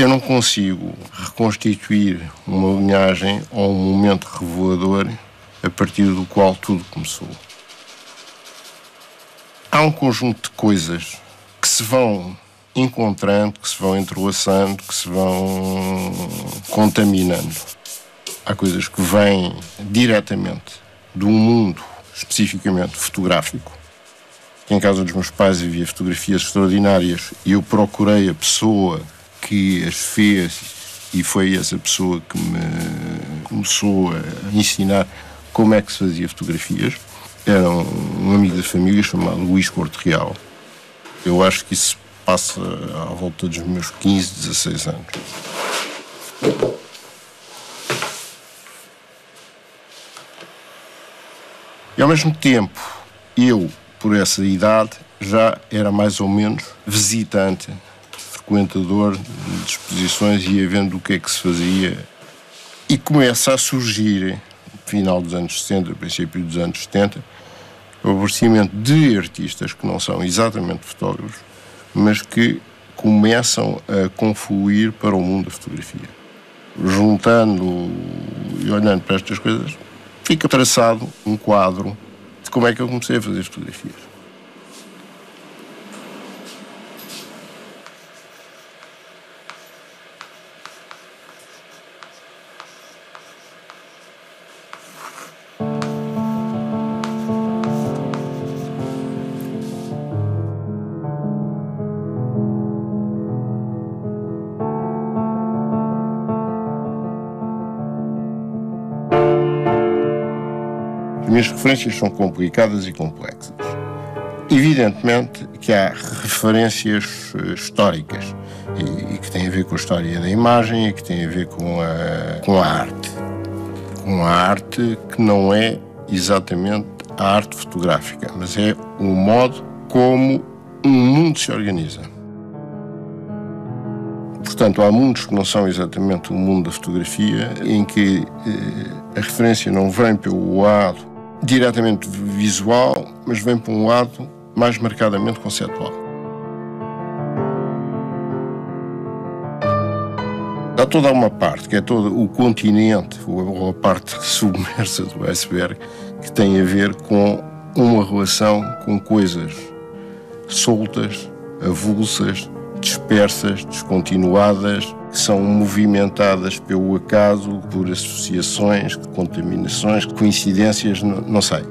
eu não consigo reconstituir uma linhagem ou um momento revelador a partir do qual tudo começou. Há um conjunto de coisas que se vão encontrando, que se vão entrelaçando, que se vão contaminando. Há coisas que vêm diretamente do mundo, especificamente fotográfico. Em casa dos meus pais havia fotografias extraordinárias e eu procurei a pessoa que as fez e foi essa pessoa que me começou a ensinar como é que se fazia fotografias. Era um amigo da família chamado Luís Corte Real. Eu acho que isso passa à volta dos meus 15, 16 anos. E ao mesmo tempo, eu, por essa idade, já era mais ou menos visitante, frequentador de exposições e ia vendo o que é que se fazia. E começa a surgir, no final dos anos 60, princípio dos anos 70, o aparecimento de artistas que não são exatamente fotógrafos, mas que começam a confluir para o mundo da fotografia. Juntando e olhando para estas coisas, fica traçado um quadro de como é que eu comecei a fazer fotografias. As minhas referências são complicadas e complexas. Evidentemente que há referências históricas e que têm a ver com a história da imagem e que têm a ver com a arte. Com a arte que não é exatamente a arte fotográfica, mas é o modo como um mundo se organiza. Portanto, há mundos que não são exatamente o mundo da fotografia, em que a referência não vem pelo lado diretamente visual, mas vem para um lado mais marcadamente conceptual. Há toda uma parte, que é todo o continente, ou a parte submersa do iceberg, que tem a ver com uma relação com coisas soltas, avulsas, dispersas, descontinuadas, que são movimentadas pelo acaso, por associações, contaminações, coincidências, não sei.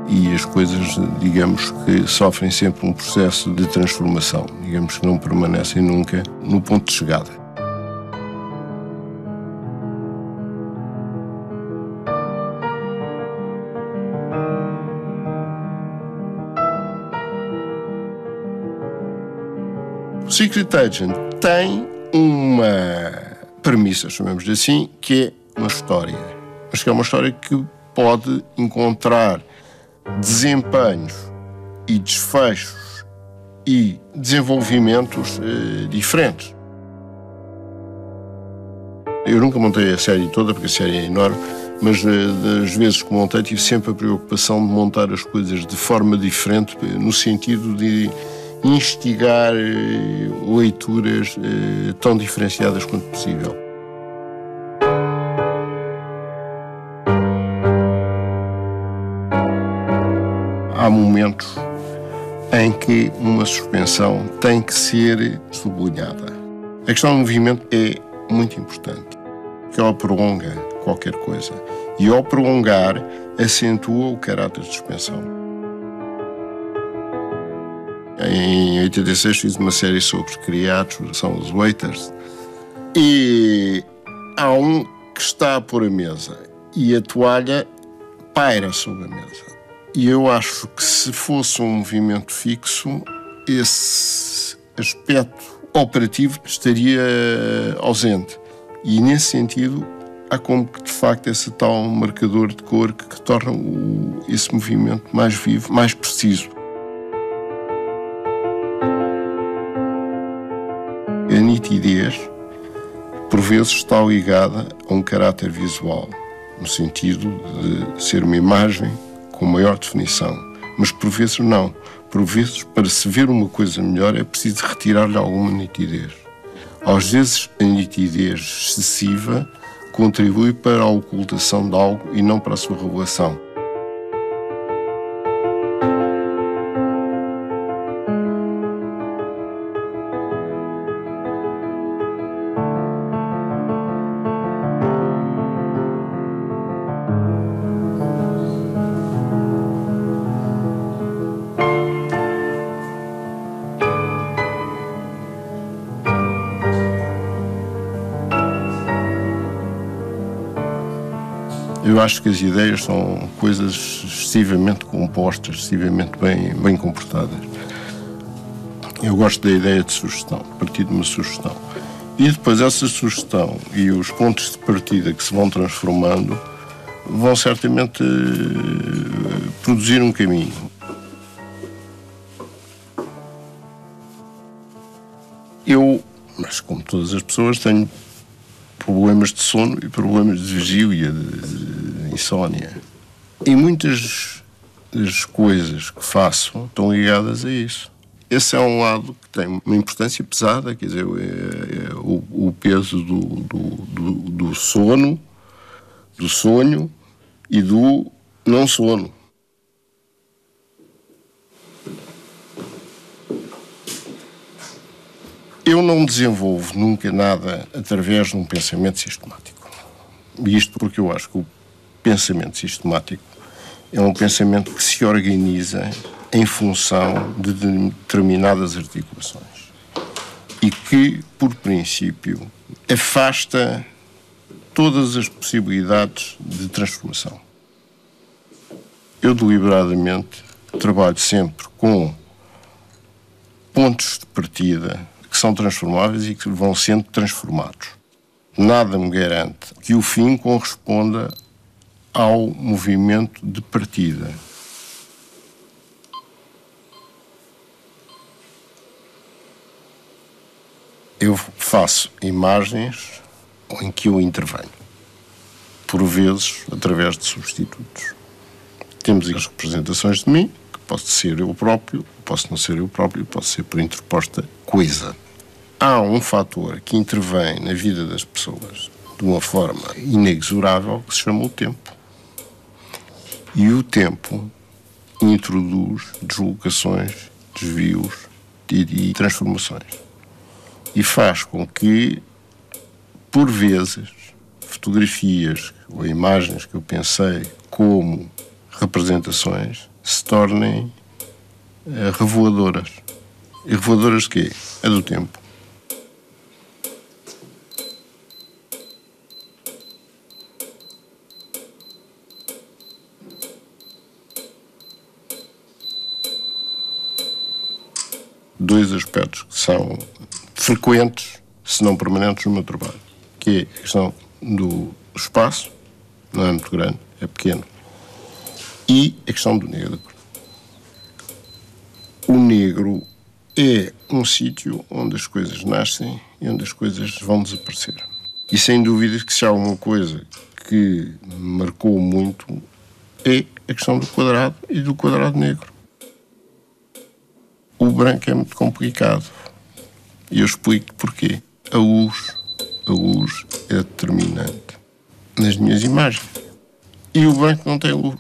E as coisas, digamos, que sofrem sempre um processo de transformação, digamos que não permanecem nunca no ponto de chegada. O Secret Agent tem uma premissa, chamamos-lhe assim, que é uma história. Mas que é uma história que pode encontrar desempenhos e desfechos e desenvolvimentos diferentes. Eu nunca montei a série toda, porque a série é enorme, mas das vezes que montei tive sempre a preocupação de montar as coisas de forma diferente, no sentido de instigar leituras tão diferenciadas quanto possível. Há momentos em que uma suspensão tem que ser sublinhada. A questão do movimento é muito importante, porque ela prolonga qualquer coisa e, ao prolongar, acentua o caráter de suspensão. Em 86 fiz uma série sobre os criados, são os waiters, e há um que está a pôr a mesa e a toalha paira sobre a mesa. E eu acho que se fosse um movimento fixo, esse aspecto operativo estaria ausente. E nesse sentido, há como que de facto esse tal marcador de cor que torna esse movimento mais vivo, mais preciso. A nitidez, por vezes, está ligada a um caráter visual, no sentido de ser uma imagem com maior definição. Mas por vezes não. Por vezes, para se ver uma coisa melhor, é preciso retirar-lhe alguma nitidez. Às vezes, a nitidez excessiva contribui para a ocultação de algo e não para a sua revelação. Eu acho que as ideias são coisas excessivamente compostas, excessivamente bem comportadas. Eu gosto da ideia de sugestão, partir de uma sugestão. E depois essa sugestão e os pontos de partida que se vão transformando vão certamente produzir um caminho. Eu, mas como todas as pessoas, tenho problemas de sono e problemas de vigília, de insónia. E muitas das coisas que faço estão ligadas a isso. Esse é um lado que tem uma importância pesada, quer dizer, o peso do sono, do sonho e do não sono. Eu não desenvolvo nunca nada através de um pensamento sistemático. E isto porque eu acho que o pensamento sistemático é um pensamento que se organiza em função de determinadas articulações e que, por princípio, afasta todas as possibilidades de transformação. Eu, deliberadamente, trabalho sempre com pontos de partida que são transformáveis e que vão sendo transformados. Nada me garante que o fim corresponda ao movimento de partida. Eu faço imagens em que eu intervenho, por vezes através de substitutos. Temos as representações de mim, que posso ser eu próprio, posso não ser eu próprio, posso ser por interposta coisa. Há um fator que intervém na vida das pessoas de uma forma inexorável que se chama o tempo. E o tempo introduz deslocações, desvios e transformações. E faz com que, por vezes, fotografias ou imagens que eu pensei como representações se tornem reveladoras. E reveladoras de quê? É do tempo. Dois aspectos que são frequentes, se não permanentes, no meu trabalho, que é a questão do espaço, não é muito grande, é pequeno, e a questão do negro. O negro é um sítio onde as coisas nascem e onde as coisas vão desaparecer. E sem dúvida que se há alguma coisa que me marcou muito é a questão do quadrado e do quadrado negro. O branco é muito complicado. E eu explico porquê. A luz é determinante nas minhas imagens. E o branco não tem luz.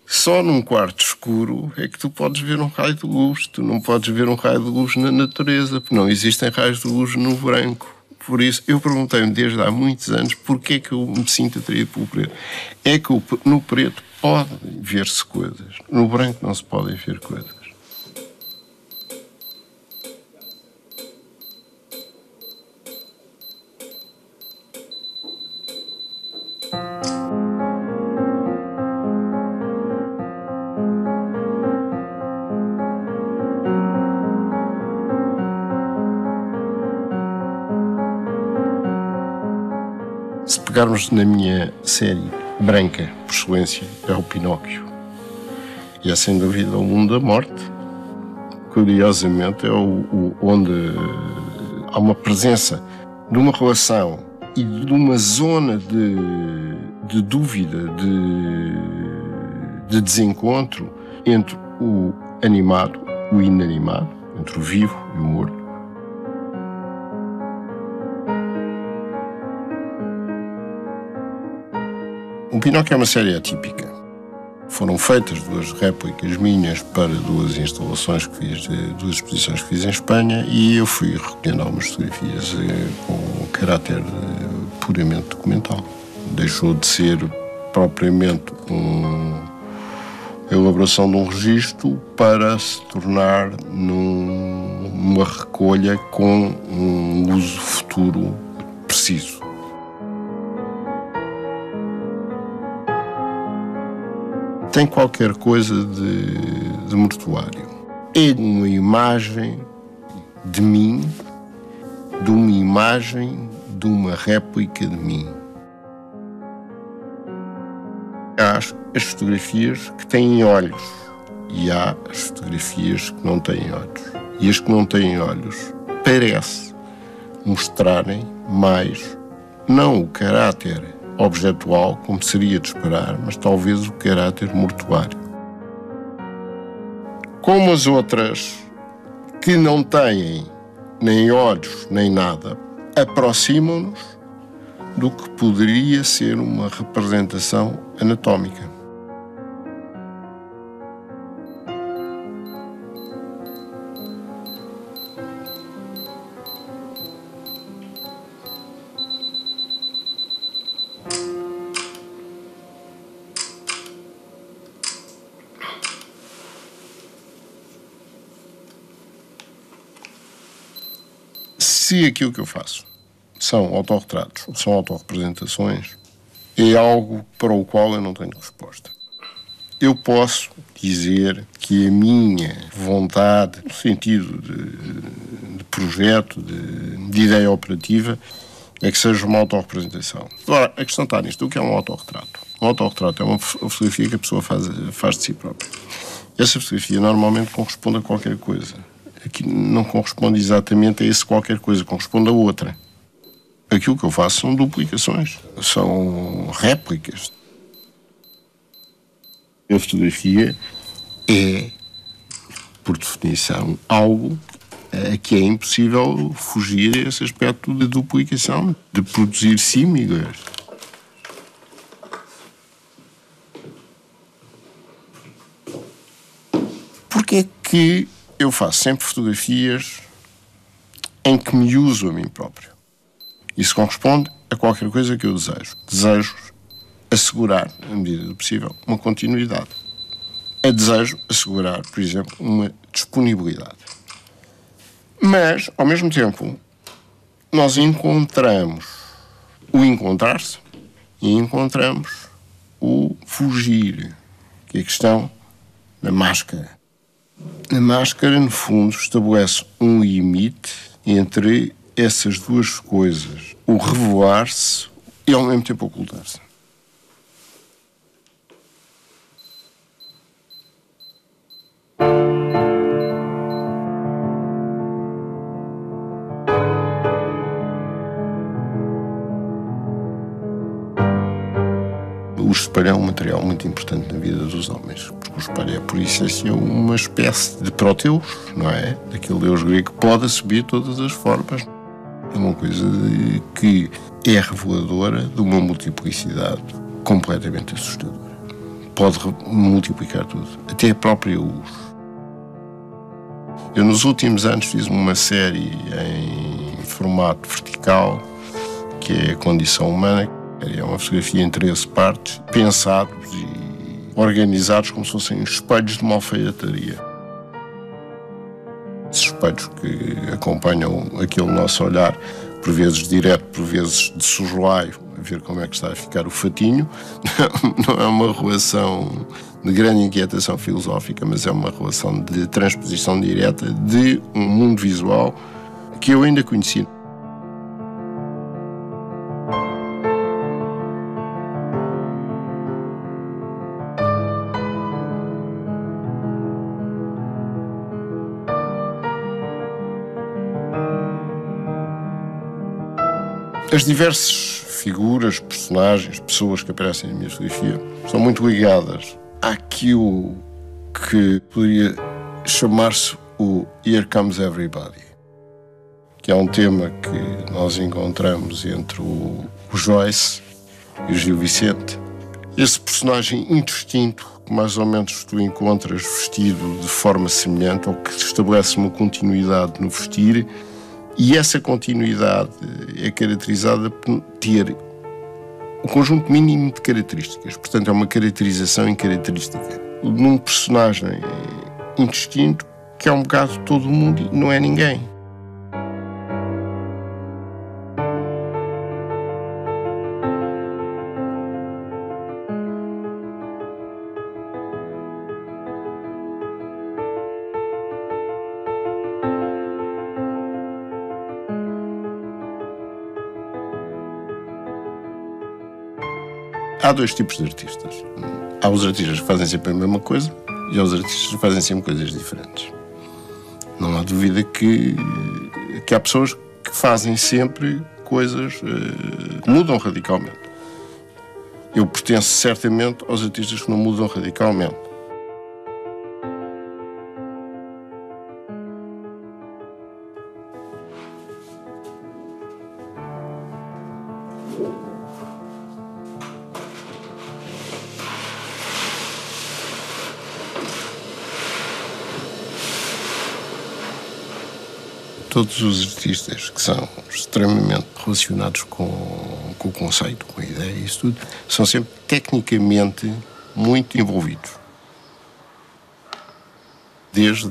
Só num quarto escuro é que tu podes ver um raio de luz. Tu não podes ver um raio de luz na natureza, porque não existem raios de luz no branco. Por isso, eu perguntei-me desde há muitos anos porquê é que eu me sinto atraído pelo preto. É que no preto podem ver-se coisas. No branco não se podem ver coisas. Se pegarmos na minha série branca, por excelência, é o Pinóquio. E é sem dúvida o mundo da morte. Curiosamente, é onde há uma presença de uma relação e de uma zona de dúvida, de desencontro entre o animado, o inanimado, entre o vivo e o morto. O Pinóquio é uma série atípica. Foram feitas 2 réplicas minhas para 2 instalações que fiz, 2 exposições que fiz em Espanha, e eu fui recolhendo algumas fotografias com caráter puramente documental. Deixou de ser propriamente a elaboração de um registro para se tornar numa recolha com um uso futuro preciso. Tem qualquer coisa de mortuário. É uma imagem de mim, de uma imagem de uma réplica de mim. Há as fotografias que têm olhos e há as fotografias que não têm olhos. E as que não têm olhos parece mostrarem mais, não o caráter objetual, como seria de esperar, mas talvez o caráter mortuário. Como as outras, que não têm nem olhos nem nada, aproximam-nos do que poderia ser uma representação anatómica. Se aquilo que eu faço são autorretratos, são autorrepresentações, é algo para o qual eu não tenho resposta. Eu posso dizer que a minha vontade, no sentido de projeto, de ideia operativa, é que seja uma autorrepresentação. Agora, a questão está nisto. O que é um autorretrato? Um autorretrato é uma fotografia que a pessoa faz de si própria. Essa fotografia normalmente corresponde a qualquer coisa. Aqui não corresponde exatamente a esse qualquer coisa, corresponde a outra. Aquilo que eu faço são duplicações, são réplicas. A fotografia é, por definição, algo que é impossível fugir a esse aspecto de duplicação, de produzir símilas. Porque é que eu faço sempre fotografias em que me uso a mim próprio? Isso corresponde a qualquer coisa que eu desejo. Desejo assegurar, na medida do possível, uma continuidade. Desejo assegurar, por exemplo, uma disponibilidade. Mas, ao mesmo tempo, nós encontramos o encontrar-se e encontramos o fugir, que é a questão da máscara. A máscara, no fundo, estabelece um limite entre essas duas coisas, o revelar-se e, ao mesmo tempo, ocultar-se. O espelho é um material muito importante na vida dos homens, porque o espelho é, por essência, uma espécie de proteus, não é? Daquele deus grego que pode assumir todas as formas. É uma coisa que é reveladora de uma multiplicidade completamente assustadora. Pode multiplicar tudo, até a própria luz. Eu, nos últimos anos, fiz uma série em formato vertical, que é a condição humana. É uma fotografia em 13 partes, pensados e organizados como se fossem espelhos de uma alfaiataria. Esses espelhos que acompanham aquele nosso olhar, por vezes direto, por vezes de soslaio, a ver como é que está a ficar o fatinho. Não é uma relação de grande inquietação filosófica, mas é uma relação de transposição direta de um mundo visual que eu ainda conheci. As diversas figuras, personagens, pessoas que aparecem na minha fotografia são muito ligadas àquilo que poderia chamar-se o Here Comes Everybody, que é um tema que nós encontramos entre o Joyce e o Gil Vicente esse personagem indistinto, que mais ou menos tu encontras vestido de forma semelhante, ou que estabelece uma continuidade no vestir, e essa continuidade é caracterizada por ter o conjunto mínimo de características. Portanto, é uma caracterização em característica. Num personagem indistinto, que é um bocado todo mundo e não é ninguém. Há dois tipos de artistas. Há os artistas que fazem sempre a mesma coisa e há os artistas que fazem sempre coisas diferentes. Não há dúvida que há pessoas que fazem sempre coisas que mudam radicalmente. Eu pertenço certamente aos artistas que não mudam radicalmente. Todos os artistas que são extremamente relacionados com o conceito, com a ideia e isso tudo, são sempre tecnicamente muito envolvidos. Desde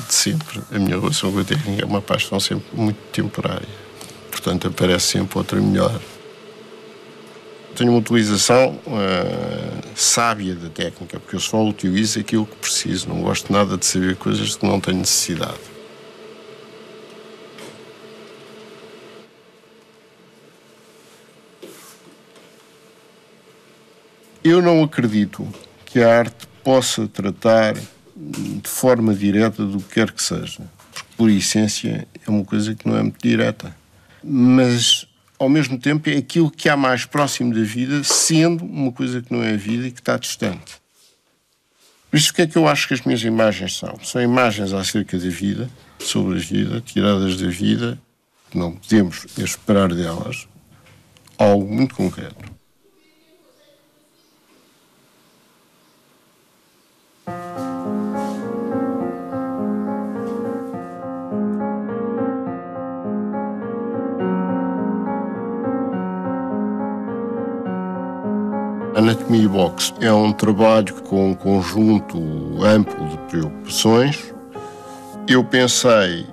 sempre, a minha relação com a técnica é uma paixão sempre muito temporária. Portanto, aparece sempre outra melhor. Tenho uma utilização sábia da técnica, porque eu só utilizo aquilo que preciso. Não gosto nada de saber coisas de que não tenho necessidade. Eu não acredito que a arte possa tratar de forma direta do que quer que seja, porque, por essência, é uma coisa que não é muito direta. Mas, ao mesmo tempo, é aquilo que há mais próximo da vida, sendo uma coisa que não é a vida e que está distante. Por isso, o que é que eu acho que as minhas imagens são? São imagens acerca da vida, sobre a vida, tiradas da vida, que não podemos esperar delas algo muito concreto. Anatomia Box é um trabalho com um conjunto amplo de preocupações. Eu pensei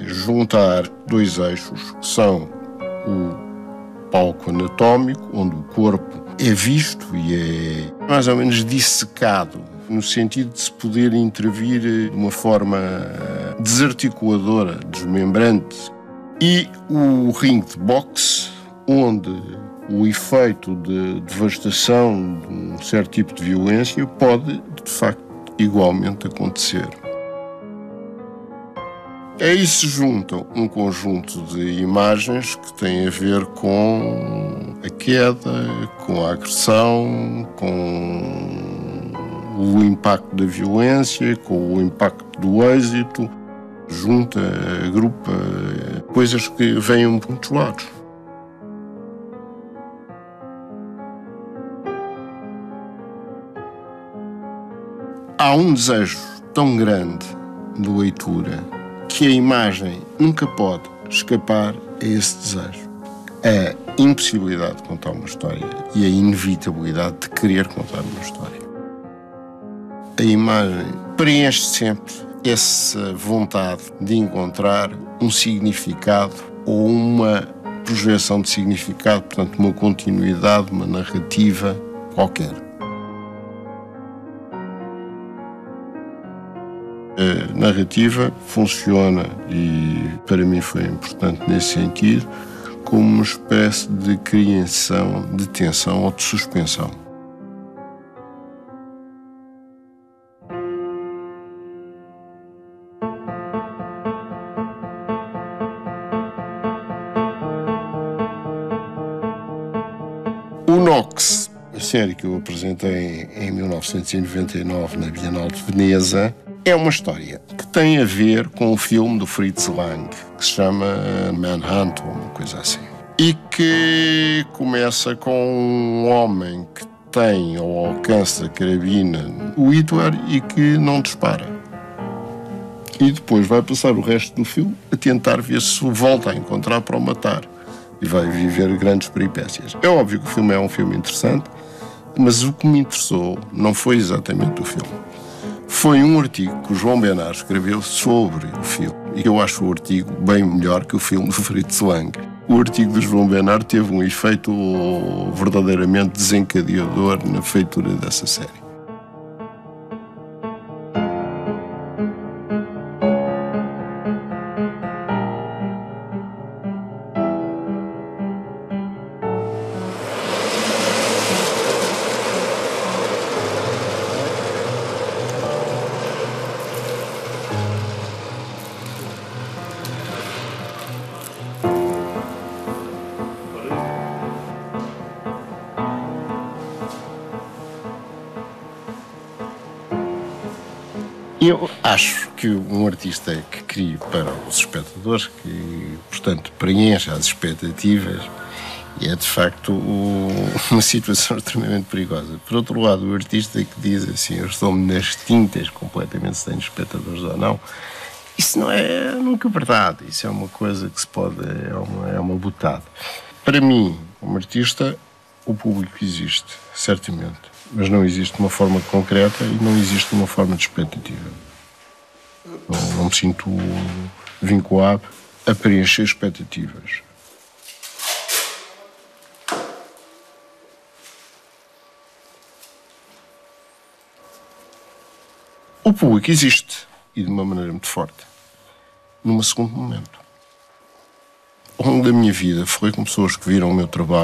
juntar dois eixos, que são o palco anatómico, onde o corpo é visto e é mais ou menos dissecado, no sentido de se poder intervir de uma forma desarticuladora, desmembrante, e o ringue de boxe, onde o efeito de devastação de um certo tipo de violência pode, de facto, igualmente acontecer. A isso se junta um conjunto de imagens que têm a ver com a queda, com a agressão, com o impacto da violência, com o impacto do êxito. Junta, agrupa coisas que vêm um pouco dos lados. Há um desejo tão grande de leitura que a imagem nunca pode escapar a esse desejo. A impossibilidade de contar uma história e a inevitabilidade de querer contar uma história. A imagem preenche sempre essa vontade de encontrar um significado ou uma projeção de significado, portanto, uma continuidade, uma narrativa qualquer. A narrativa funciona, e para mim foi importante nesse sentido, como uma espécie de criação de tensão ou de suspensão. O Nox, a série que eu apresentei em 1999 na Bienal de Veneza, é uma história que tem a ver com o filme do Fritz Lang, que se chama Manhunt, ou uma coisa assim. E que começa com um homem que tem ao alcance da carabina o Hitler e que não dispara. E depois vai passar o resto do filme a tentar ver se o volta a encontrar para o matar. E vai viver grandes peripécias. É óbvio que o filme é um filme interessante, mas o que me interessou não foi exatamente o filme. Foi um artigo que o João Benard escreveu sobre o filme. E eu acho o artigo bem melhor que o filme do Fritz Lang. O artigo do João Benard teve um efeito verdadeiramente desencadeador na feitura dessa série. Eu acho que um artista que crie para os espectadores, que, portanto, preencha as expectativas, é de facto uma situação extremamente perigosa. Por outro lado, o artista que diz assim, eu estou-me nas tintas completamente se tenho espectadores ou não, isso não é nunca verdade. Isso é uma coisa que se pode, é uma botada. Para mim, como artista, o público existe, certamente, mas não existe de uma forma concreta e não existe de uma forma de expectativa. Não me sinto vinculado a preencher expectativas. O público existe, e de uma maneira muito forte, num segundo momento. Ao longo da minha vida, falei com pessoas que viram o meu trabalho